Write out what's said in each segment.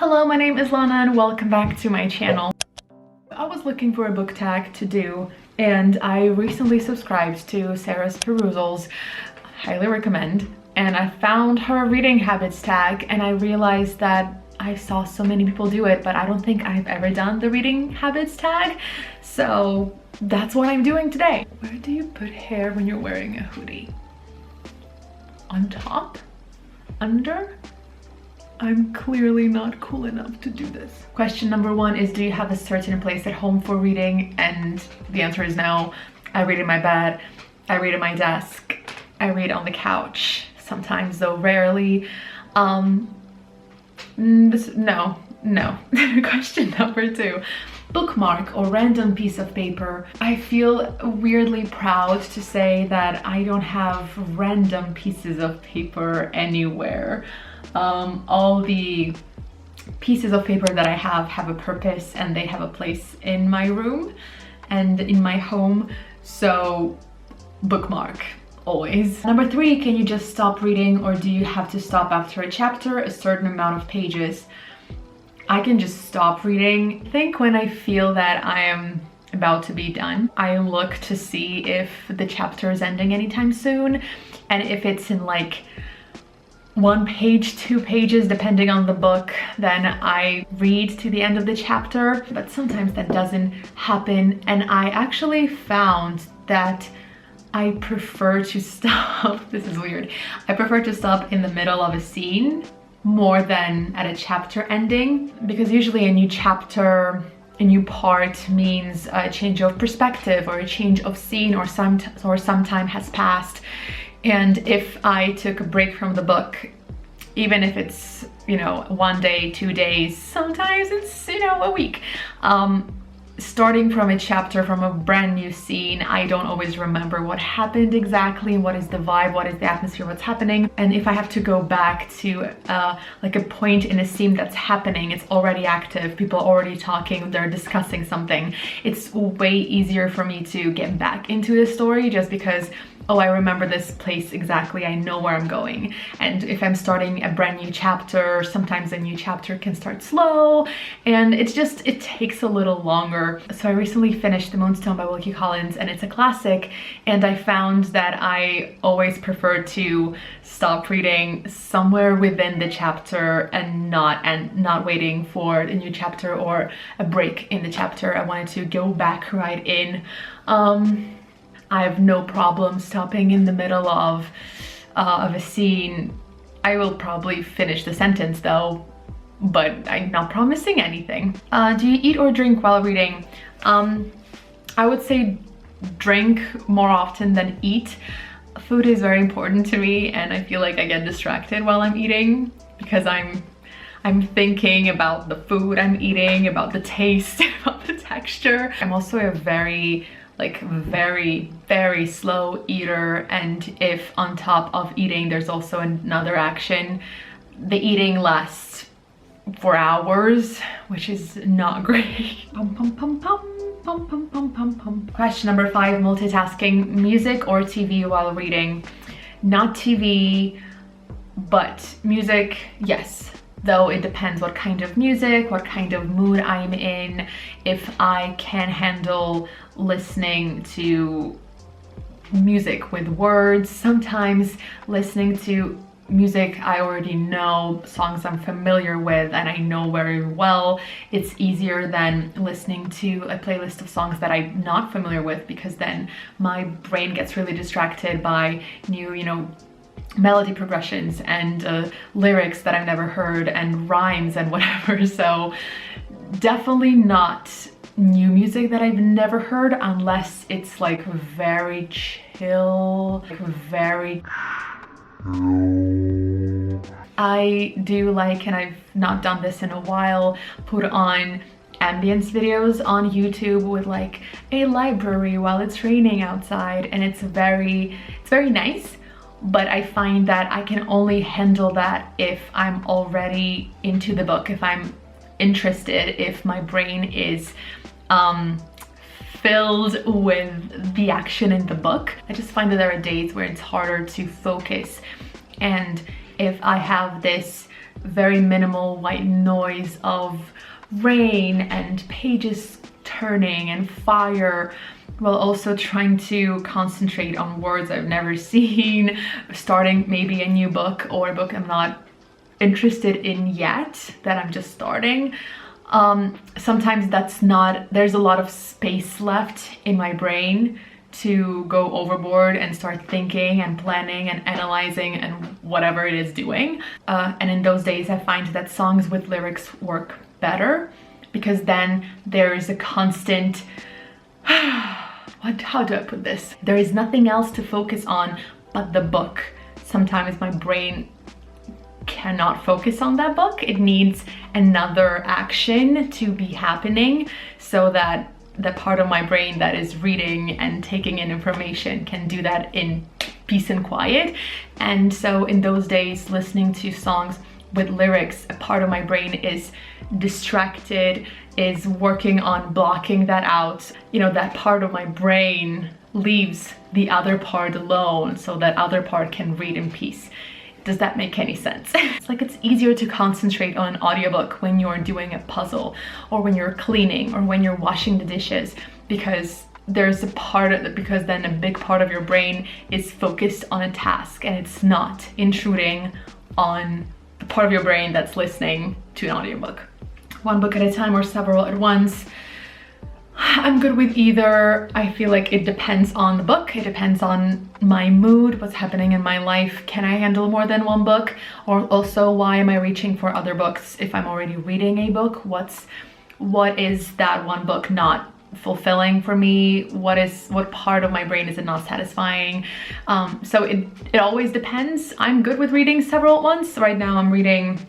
Hello, my name is Lana and welcome back to my channel. I was looking for a book tag to do and I recently subscribed to Sarah's Perusals, highly recommend, and I found her reading habits tag and I realized that I saw so many people do it, but I don't think I've ever done the reading habits tag, so that's what I'm doing today. Where do you put hair when you're wearing a hoodie? On top? Under? I'm clearly not cool enough to do this. Question number one is, do you have a certain place at home for reading? And the answer is no. I read in my bed, I read at my desk, I read on the couch, sometimes though rarely. No. Question number two, bookmark or random piece of paper. I feel weirdly proud to say that I don't have random pieces of paper anywhere. All the pieces of paper that I have a purpose and they have a place in my room and in my home, so bookmark always. Number three, can you just stop reading or do you have to stop after a chapter, a certain amount of pages? I can just stop reading. I think when I feel that I am about to be done, I look to see if the chapter is ending anytime soon, and if it's in like 1 page, 2 pages, depending on the book, then I read to the end of the chapter, but sometimes that doesn't happen. And I actually found that I prefer to stop, this is weird, I prefer to stop in the middle of a scene more than at a chapter ending, because usually a new chapter, a new part means a change of perspective or a change of scene, or some time has passed. And if I took a break from the book, even if it's, 1 day, 2 days, sometimes it's, a week, starting from a chapter, from a brand new scene, I don't always remember what happened exactly, what is the vibe, what is the atmosphere, what's happening. And if I have to go back to like a point in a scene that's happening, it's already active, people are already talking, they're discussing something, it's way easier for me to get back into the story, just because, oh, I remember this place exactly, I know where I'm going. And if I'm starting a brand new chapter, sometimes a new chapter can start slow, and it takes a little longer. So I recently finished The Moonstone by Wilkie Collins, and it's a classic, and I found that I always prefer to stop reading somewhere within the chapter and not waiting for a new chapter or a break in the chapter. I wanted to go back right in. I have no problem stopping in the middle of a scene. I will probably finish the sentence though, but I'm not promising anything. Do you eat or drink while reading? I would say drink more often than eat. Food is very important to me, and I feel like I get distracted while I'm eating because I'm thinking about the food I'm eating, about the taste, about the texture. I'm also a very slow eater, and if on top of eating there's also another action, the eating lasts for hours, which is not great. Question number 5, multitasking, music or TV while reading? Not TV, but music, yes. Though it depends what kind of music, what kind of mood I'm in. If I can handle listening to music with words, sometimes listening to music I already know, songs I'm familiar with and I know very well, it's easier than listening to a playlist of songs that I'm not familiar with, because then my brain gets really distracted by new, melody progressions and lyrics that I've never heard and rhymes and whatever. So definitely not new music that I've never heard, unless it's like very chill, I do like, and I've not done this in a while, put on ambience videos on YouTube with like a library while it's raining outside, and it's very nice. But I find that I can only handle that if I'm already into the book, if I'm interested, if my brain is filled with the action in the book. I just find that there are days where it's harder to focus, and if I have this very minimal white noise of rain and pages turning and fire, while also trying to concentrate on words I've never seen, starting maybe a new book or a book I'm not interested in yet, that I'm just starting. Sometimes there's a lot of space left in my brain to go overboard and start thinking and planning and analyzing and whatever it is doing. And in those days, I find that songs with lyrics work better, because then there's a constant, how do I put this? There is nothing else to focus on but the book. Sometimes my brain cannot focus on that book. It needs another action to be happening so that the part of my brain that is reading and taking in information can do that in peace and quiet. And so in those days, listening to songs with lyrics, a part of my brain is distracted, is working on blocking that out. You know, that part of my brain leaves the other part alone so that other part can read in peace. Does that make any sense? It's like it's easier to concentrate on an audiobook when you're doing a puzzle, or when you're cleaning, or when you're washing the dishes, because there's a part because then a big part of your brain is focused on a task and it's not intruding on the part of your brain that's listening to an audiobook. One book at a time or several at once. I'm good with either. I feel like it depends on the book. It depends on my mood, what's happening in my life. Can I handle more than one book? Or also, why am I reaching for other books if I'm already reading a book? What is that one book not fulfilling for me? What part of my brain is it not satisfying? So it always depends. I'm good with reading several at once. Right now I'm reading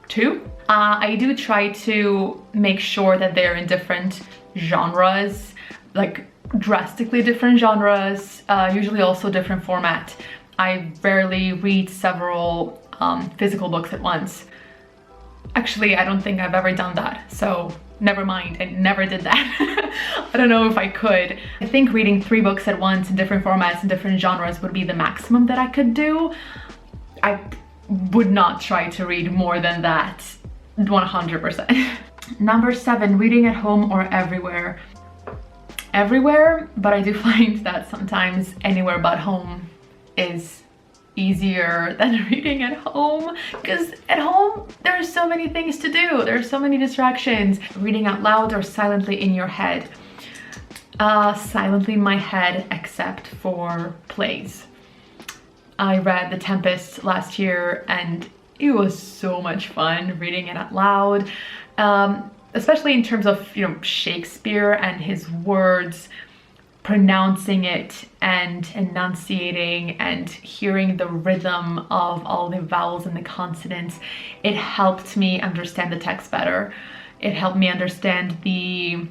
2. I do try to make sure that they're in different genres, like drastically different genres, usually also different format. I rarely read several physical books at once. Actually, I don't think I've ever done that, so never mind, I never did that. I don't know if I could. I think reading 3 books at once in different formats and different genres would be the maximum that I could do. I would not try to read more than that, 100%. Number 7, reading at home or everywhere. Everywhere, but I do find that sometimes anywhere but home is easier than reading at home, because at home there's so many things to do, there's so many distractions. Reading out loud or silently in your head. Silently in my head, except for plays. I read The Tempest last year and it was so much fun reading it out loud, especially in terms of, you know, Shakespeare and his words, pronouncing it and enunciating and hearing the rhythm of all the vowels and the consonants. It helped me understand the text better. It helped me understand the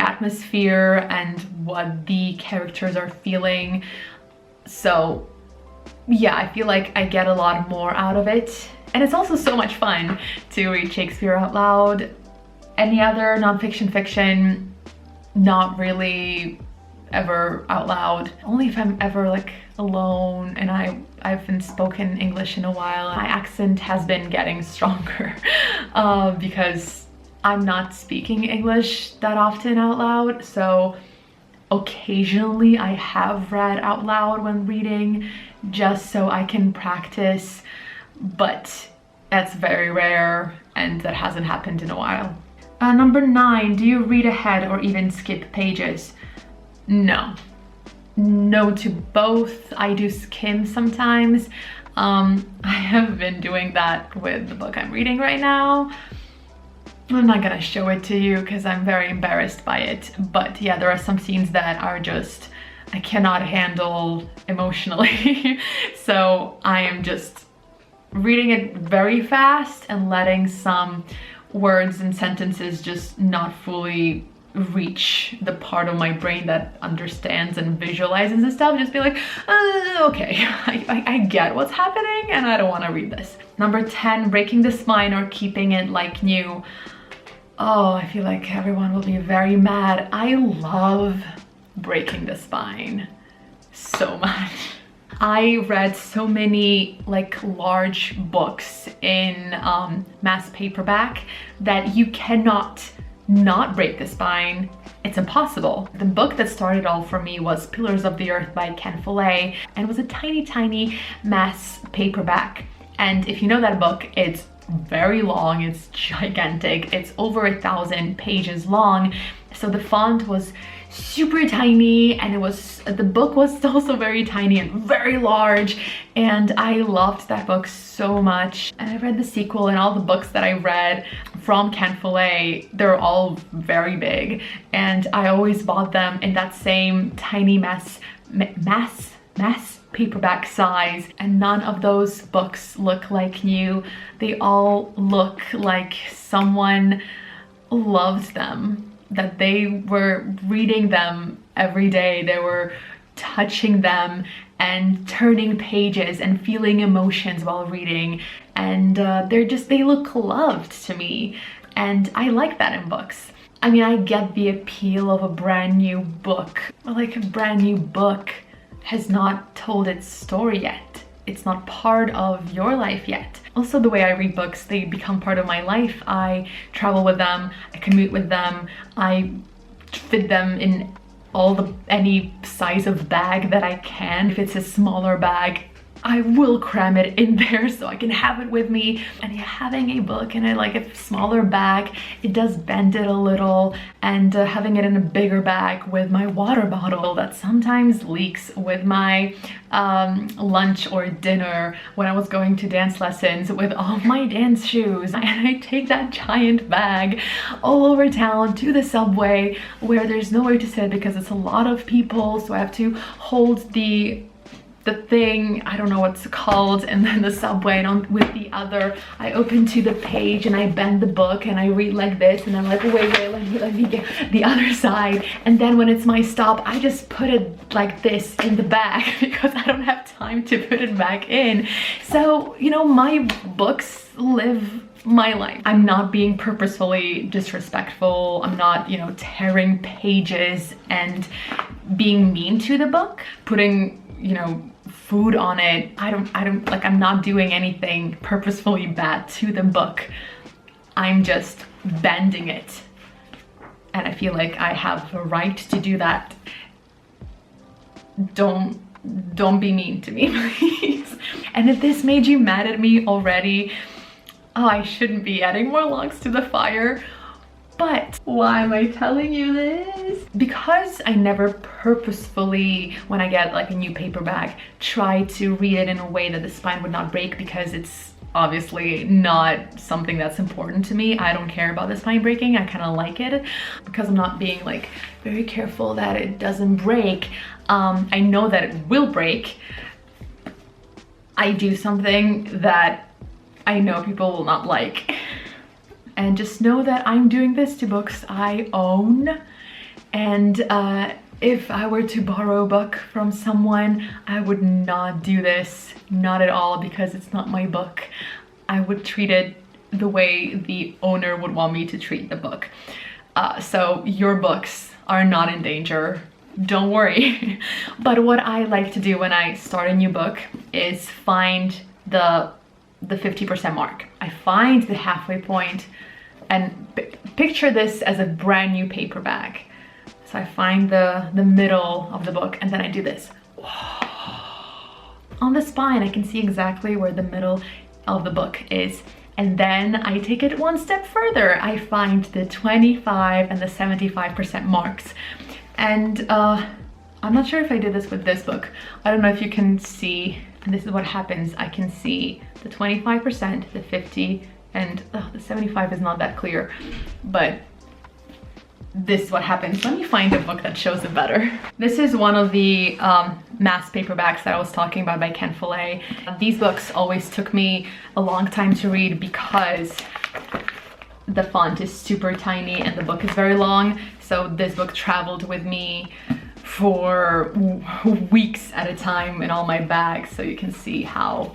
atmosphere and what the characters are feeling. So yeah, I feel like I get a lot more out of it. And it's also so much fun to read Shakespeare out loud. Any other nonfiction, fiction, not really ever out loud. Only if I'm ever like alone and I haven't spoken English in a while. My accent has been getting stronger because I'm not speaking English that often out loud. So occasionally I have read out loud when reading, just so I can practice, but that's very rare and that hasn't happened in a while. Number 9, do you read ahead or even skip pages? No. No to both. I do skim sometimes. I have been doing that with the book I'm reading right now. I'm not gonna show it to you because I'm very embarrassed by it, but yeah, there are some scenes that are just, I cannot handle emotionally. So I am just reading it very fast and letting some words and sentences just not fully reach the part of my brain that understands and visualizes and stuff. Just be like, okay, I get what's happening and I don't want to read this. Number 10, breaking the spine or keeping it like new. Oh, I feel like everyone will be very mad. I love breaking the spine so much. I read so many like large books in mass paperback that you cannot not break the spine. It's impossible. The book that started all for me was Pillars of the Earth by Ken Follett, and it was a tiny mass paperback. And if you know that book, it's very long, it's gigantic, it's over 1,000 pages long. So the font was super tiny, and the book was also very tiny and very large, and I loved that book so much. And I read the sequel, and all the books that I read from Ken Follett, they're all very big, and I always bought them in that same tiny mass paperback size, and none of those books look like new. They all look like someone loves them, that they were reading them every day, they were touching them and turning pages and feeling emotions while reading, and they look loved to me, and I like that in books. I mean, I get the appeal of a brand new book, but like a brand new book has not told its story yet. It's not part of your life yet. Also, the way I read books, they become part of my life. I travel with them, I commute with them, I fit them in any size of bag that I can. If it's a smaller bag, I will cram it in there so I can have it with me. And having a book in a smaller bag, it does bend it a little, and having it in a bigger bag with my water bottle that sometimes leaks with my lunch or dinner when I was going to dance lessons with all my dance shoes. And I take that giant bag all over town to the subway where there's nowhere to sit because it's a lot of people, so I have to hold the thing, I don't know what's called, and then the subway, and with the other, I open to the page and I bend the book and I read like this, and I'm like, wait, let me get the other side. And then when it's my stop, I just put it like this in the bag because I don't have time to put it back in. So, you know, my books live my life. I'm not being purposefully disrespectful. I'm not, you know, tearing pages and being mean to the book, putting, you know, food on it. I'm not doing anything purposefully bad to the book. I'm just bending it. And I feel like I have the right to do that. Don't be mean to me, please. And if this made you mad at me already, oh, I shouldn't be adding more logs to the fire. But why am I telling you this? Because I never purposefully, when I get like a new paperback, try to read it in a way that the spine would not break, because it's obviously not something that's important to me. I don't care about the spine breaking. I kind of like it because I'm not being like very careful that it doesn't break. I know that it will break. I do something that I know people will not like. And just know that I'm doing this to books I own. And if I were to borrow a book from someone, I would not do this, not at all, because it's not my book. I would treat it the way the owner would want me to treat the book. So your books are not in danger, don't worry. But what I like to do when I start a new book is find the 50% mark. I find the halfway point, and picture this as a brand new paperback. So I find the middle of the book, and then I do this. On the spine, I can see exactly where the middle of the book is. And then I take it one step further. I find the 25 and the 75% marks. And I'm not sure if I did this with this book. I don't know if you can see, and this is what happens. I can see the 25%, the 50, and the 75 is not that clear, but this is what happens. Let me find a book that shows it better. This is one of the mass paperbacks that I was talking about by Ken Follett. These books always took me a long time to read because the font is super tiny and the book is very long. So this book traveled with me for weeks at a time in all my bags. So you can see how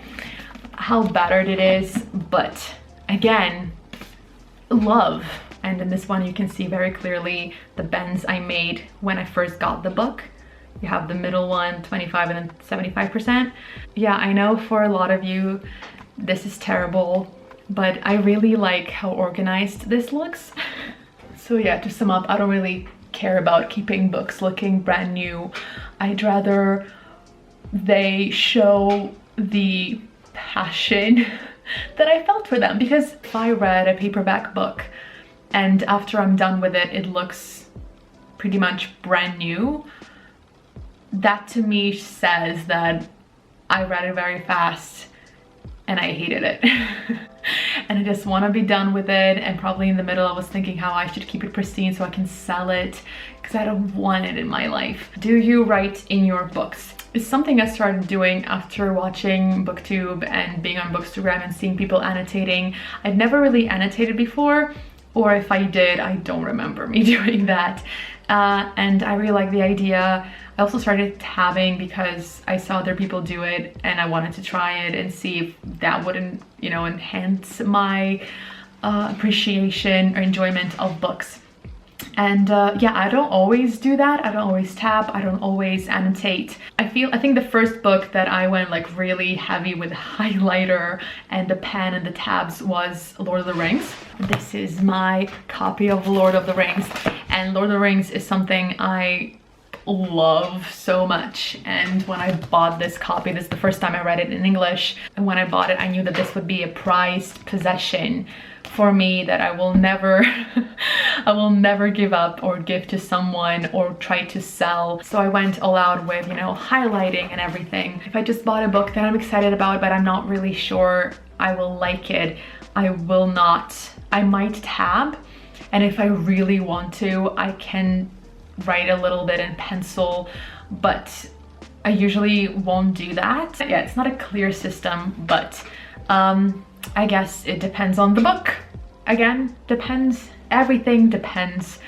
battered it is, but again, love. And in this one you can see very clearly the bends I made when I first got the book You have the middle one, 25 and then 75%. Yeah, I know for a lot of you, this is terrible, but I really like how organized this looks. So yeah, to sum up, I don't really care about keeping books looking brand new. I'd rather they show the passion that I felt for them, because if I read a paperback book and after I'm done with it, it looks pretty much brand new, that to me says that I read it very fast and I hated it. And I just want to be done with it. And probably in the middle I was thinking how I should keep it pristine so I can sell it, because I don't want it in my life. Do you write in your books? It's something I started doing after watching BookTube and being on Bookstagram and seeing people annotating. I'd never really annotated before, or if I did, I don't remember me doing that. And I really like the idea. I also started tabbing because I saw other people do it and I wanted to try it and see if that wouldn't, you know, enhance my appreciation or enjoyment of books. And yeah, I don't always do that. I don't always tab. I don't always annotate. I think the first book that I went like really heavy with highlighter and the pen and the tabs was Lord of the Rings. This is my copy of Lord of the Rings, and Lord of the Rings is something I love so much. And when I bought this copy, this is the first time I read it in English, and when I bought it I knew that this would be a prized possession for me that I will never I will never give up or give to someone or try to sell. So I went all out with, you know, highlighting and everything. If I just bought a book that I'm excited about but I'm not really sure I will like it, I might tab, and if I really want to, I can write a little bit in pencil, but I usually won't do that. Yeah, it's not a clear system, but I guess it depends on the book. Again, depends. Everything depends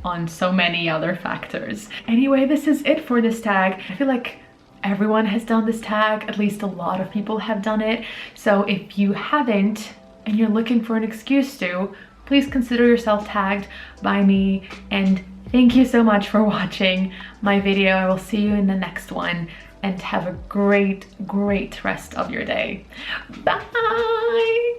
on so many other factors. Anyway, this is it for this tag. I feel like everyone has done this tag. At least a lot of people have done it. So if you haven't and you're looking for an excuse to, please consider yourself tagged by me. And thank you so much for watching my video. I will see you in the next one, and have a great rest of your day. Bye!